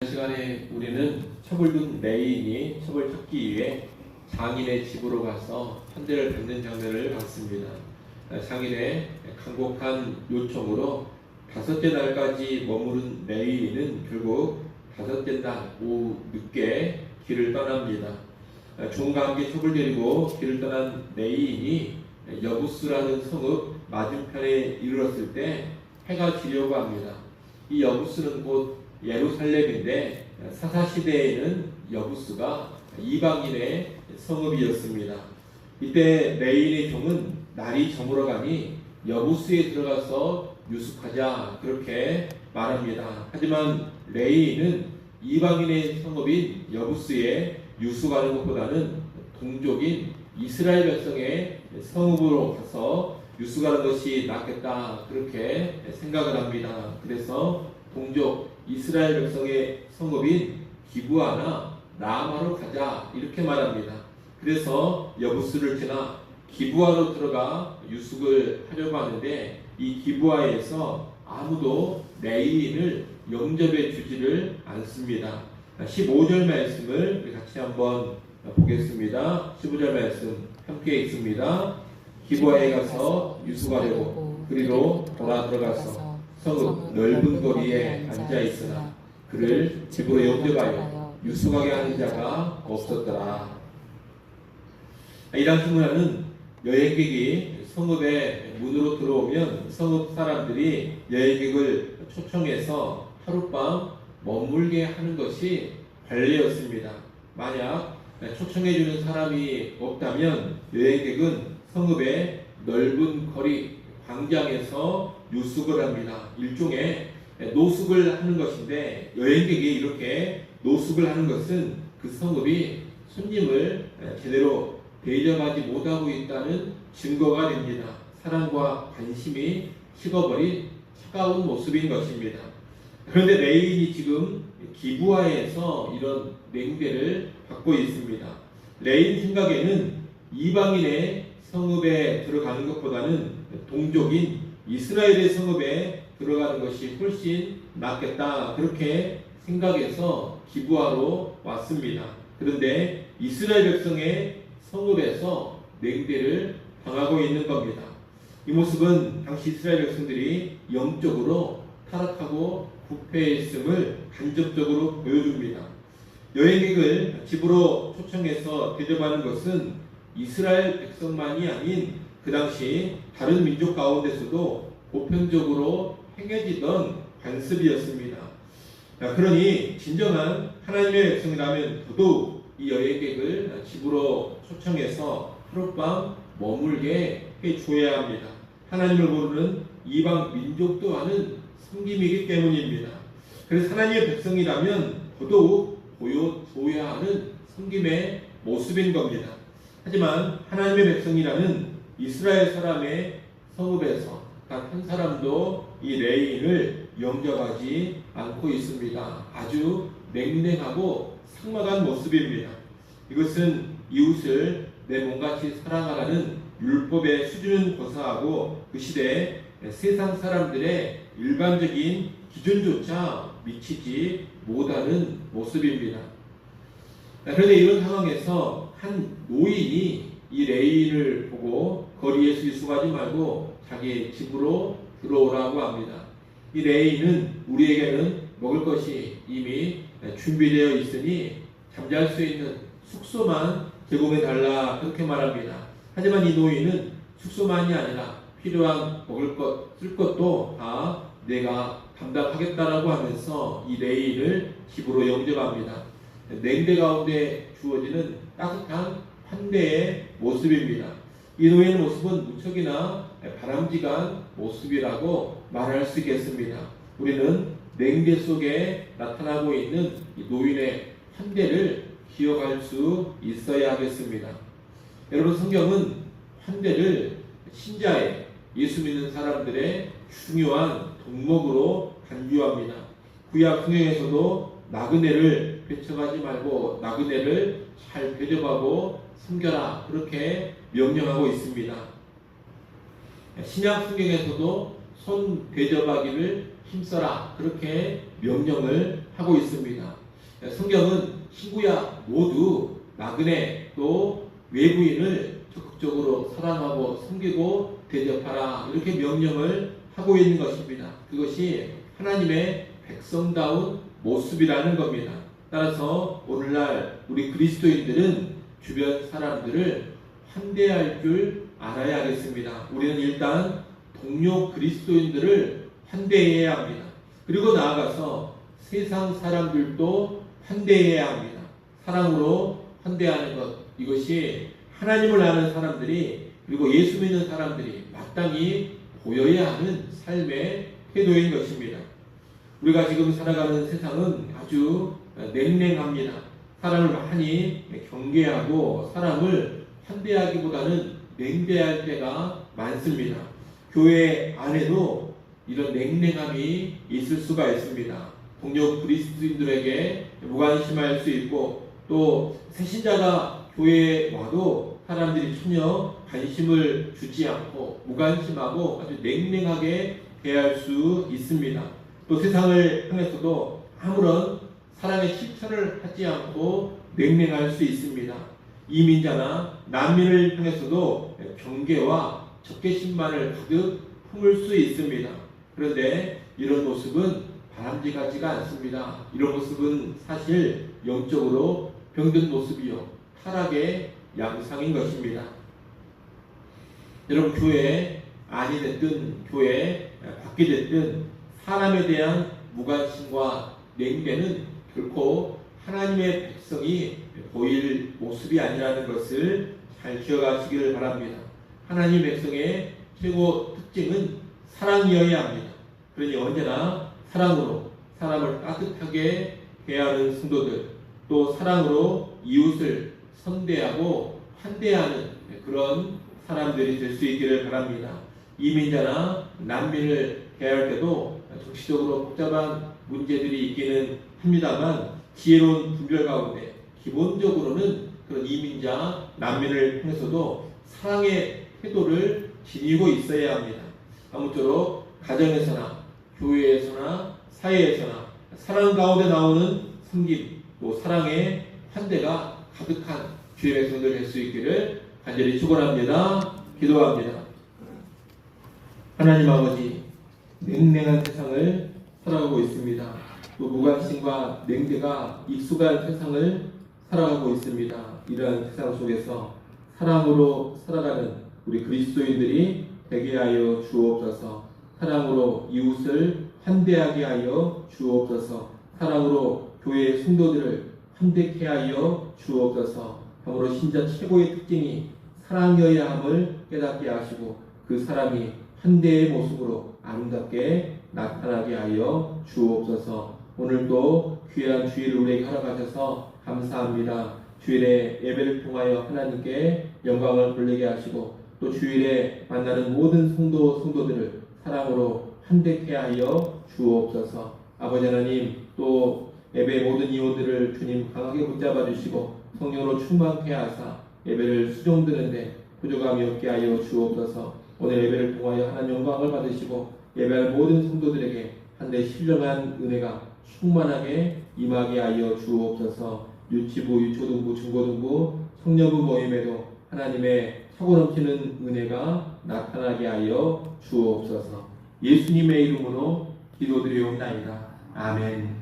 시간에 우리는 첩을 둔 레인이 첩을 찾기 위해 장인의 집으로 가서 편대를 받는 장면을 봤습니다. 장인의 간곡한 요청으로 다섯째 날까지 머무른 레인은 결국 다섯째 날 오후 늦게 길을 떠납니다. 종과 함께 첩을 데리고 길을 떠난 레인이 여부스라는 성읍 맞은편에 이르렀을 때 해가 지려고 합니다. 이 여부스는 곧 예루살렘인데 사사시대에는 여부스가 이방인의 성읍이었습니다. 이때 레인의 종은 날이 저물어가니 여부스에 들어가서 유숙하자 그렇게 말합니다. 하지만 레인은 이방인의 성읍인 여부스에 유숙하는 것보다는 동족인 이스라엘 백성의 성읍으로 가서 유숙하는 것이 낫겠다 그렇게 생각을 합니다. 그래서 동족 이스라엘 백성의 성읍인 기브아나 라마로 가자 이렇게 말합니다. 그래서 여부스를 지나 기브아로 들어가 유숙을 하려고 하는데 이 기브아에서 아무도 레인을 영접해 주지를 않습니다. 15절 말씀을 우리 같이 한번 보겠습니다. 15절 말씀 함께 읽습니다. 기브아에 가서 유숙하려고 그리로 돌아 들어가서 성읍 넓은 거리에 앉아 있으나 그를 집으로 영접하여 유숙하게 하는 자가 없었더라. 이 당시 문화는 여행객이 성읍의 문으로 들어오면 성읍 사람들이 여행객을 초청해서 하룻밤 머물게 하는 것이 관례였습니다. 만약 초청해주는 사람이 없다면 여행객은 성읍의 넓은 거리 광장에서 유숙을 합니다. 일종의 노숙을 하는 것인데 여행객이 이렇게 노숙을 하는 것은 그 성읍이 손님을 제대로 대접하지 못하고 있다는 증거가 됩니다. 사랑과 관심이 식어버린 차가운 모습인 것입니다. 그런데 레인이 지금 기브아에서 이런 냉대를 받고 있습니다. 레인 생각에는 이방인의 성읍에 들어가는 것보다는 동족인 이스라엘의 성읍에 들어가는 것이 훨씬 낫겠다 그렇게 생각해서 기브아로 왔습니다. 그런데 이스라엘 백성의 성읍에서 냉대를 당하고 있는 겁니다. 이 모습은 당시 이스라엘 백성들이 영적으로 타락하고 부패했음을 간접적으로 보여줍니다. 여행객을 집으로 초청해서 대접하는 것은 이스라엘 백성만이 아닌 그 당시 다른 민족 가운데서도 보편적으로 행해지던 관습이었습니다. 그러니 진정한 하나님의 백성이라면 더더욱 이 여행객을 집으로 초청해서 하룻밤 머물게 해줘야 합니다. 하나님을 모르는 이방 민족도 하는 섬김이기 때문입니다. 그래서 하나님의 백성이라면 더더욱 보여줘야 하는 섬김의 모습인 겁니다. 하지만 하나님의 백성이라는 이스라엘 사람의 성읍에서 단 한 사람도 이 레인을 영접하지 않고 있습니다. 아주 냉랭하고 삭막한 모습입니다. 이것은 이웃을 내 몸같이 사랑하라는 율법의 수준은 고사하고 그 시대 세상 사람들의 일반적인 기준조차 미치지 못하는 모습입니다. 그런데 이런 상황에서 한 노인이 이 레인을 보고 거리에서 유숙하지 말고 자기 집으로 들어오라고 합니다. 이 레인은 우리에게는 먹을 것이 이미 준비되어 있으니 잠잘 수 있는 숙소만 제공해 달라 그렇게 말합니다. 하지만 이 노인은 숙소만이 아니라 필요한 먹을 것, 쓸 것도 다 내가 감당하겠다라고 하면서 이 레인을 집으로 영접합니다. 냉대 가운데 주어지는 따뜻한 환대의 모습입니다. 이 노인의 모습은 무척이나 바람직한 모습이라고 말할 수 있겠습니다. 우리는 냉대 속에 나타나고 있는 이 노인의 환대를 기억할 수 있어야 하겠습니다. 여러분, 성경은 환대를 신자의 예수 믿는 사람들의 중요한 덕목으로 간주합니다. 구약 성경에서도 나그네를 배척하지 말고 나그네를 잘 대접하고 섬겨라 그렇게 명령하고 있습니다. 신약 성경에서도 손 대접하기를 힘써라 그렇게 명령을 하고 있습니다. 성경은 신구약 모두 나그네 또 외부인을 적극적으로 사랑하고 섬기고 대접하라 이렇게 명령을 하고 있는 것입니다. 그것이 하나님의 백성다운 모습이라는 겁니다. 따라서 오늘날 우리 그리스도인들은 주변 사람들을 환대할 줄 알아야 하겠습니다. 우리는 일단 동료 그리스도인들을 환대해야 합니다. 그리고 나아가서 세상 사람들도 환대해야 합니다. 사랑으로 환대하는 것, 이것이 하나님을 아는 사람들이 그리고 예수 믿는 사람들이 마땅히 보여야 하는 삶의 태도인 것입니다. 우리가 지금 살아가는 세상은 아주 냉랭합니다. 사람을 많이 경계하고 사람을 환대하기보다는 냉대할 때가 많습니다. 교회 안에도 이런 냉랭함이 있을 수가 있습니다. 동료 그리스도인들에게 무관심할 수 있고 또 새신자가 교회에 와도 사람들이 전혀 관심을 주지 않고 무관심하고 아주 냉랭하게 대할 수 있습니다. 또 세상을 향해서도 아무런 사랑의 실천을 하지 않고 냉랭할 수 있습니다. 이민자나 난민을 향해서도 경계와 적개심만을 가득 품을 수 있습니다. 그런데 이런 모습은 바람직하지가 않습니다. 이런 모습은 사실 영적으로 병든 모습이요 타락의 양상인 것입니다. 여러분, 교회 안이 됐든 교회 밖이 됐든 사람에 대한 무관심과 냉대는 결코 하나님의 백성이 보일 모습이 아니라는 것을 잘 기억하시기를 바랍니다. 하나님 백성의 최고 특징은 사랑이어야 합니다. 그러니 언제나 사랑으로 사람을 따뜻하게 대하는 성도들, 또 사랑으로 이웃을 선대하고 환대하는 그런 사람들이 될 수 있기를 바랍니다. 이민자나 난민을 대할 때도 정치적으로 복잡한 문제들이 있기는 합니다만 지혜로운 분별 가운데 기본적으로는 그런 이민자, 난민을 통해서도 사랑의 태도를 지니고 있어야 합니다. 아무쪼록 가정에서나 교회에서나 사회에서나 사랑 가운데 나오는 섬김, 또 사랑의 환대가 가득한 주의 백성들 될 수 있기를 간절히 축원합니다. 기도합니다. 하나님 아버지, 냉랭한 세상을 살아가고 있습니다. 또 무관심과 냉대가 익숙한 세상을 살아가고 있습니다. 이러한 세상 속에서 사랑으로 살아가는 우리 그리스도인들이 되게 하여 주옵소서. 사랑으로 이웃을 환대하게 하여 주옵소서. 사랑으로 교회의 성도들을 환대케 하여 주옵소서. 참으로 신자 최고의 특징이 사랑이어야 함을 깨닫게 하시고 그 사랑이 환대의 모습으로 아름답게 나타나게 하여 주옵소서. 오늘도 귀한 주일을 우리에게 허락하셔서 감사합니다. 주일에 예배를 통하여 하나님께 영광을 돌리게 하시고 또 주일에 만나는 모든 성도들을 사랑으로 환대케 하여 주옵소서. 아버지 하나님, 또 예배 모든 이원들을 주님 강하게 붙잡아 주시고 성령으로 충만케 하사 예배를 수종드는데 부족함이 없게 하여 주옵소서. 오늘 예배를 통하여 하나님 영광을 받으시고 예배할 모든 성도들에게 한데 신령한 은혜가 충만하게 임하게 하여 주옵소서. 유치부, 유초등부, 중고등부, 청년부 모임에도 하나님의 차고 넘치는 은혜가 나타나게 하여 주옵소서. 예수님의 이름으로 기도드리옵나이다. 아멘.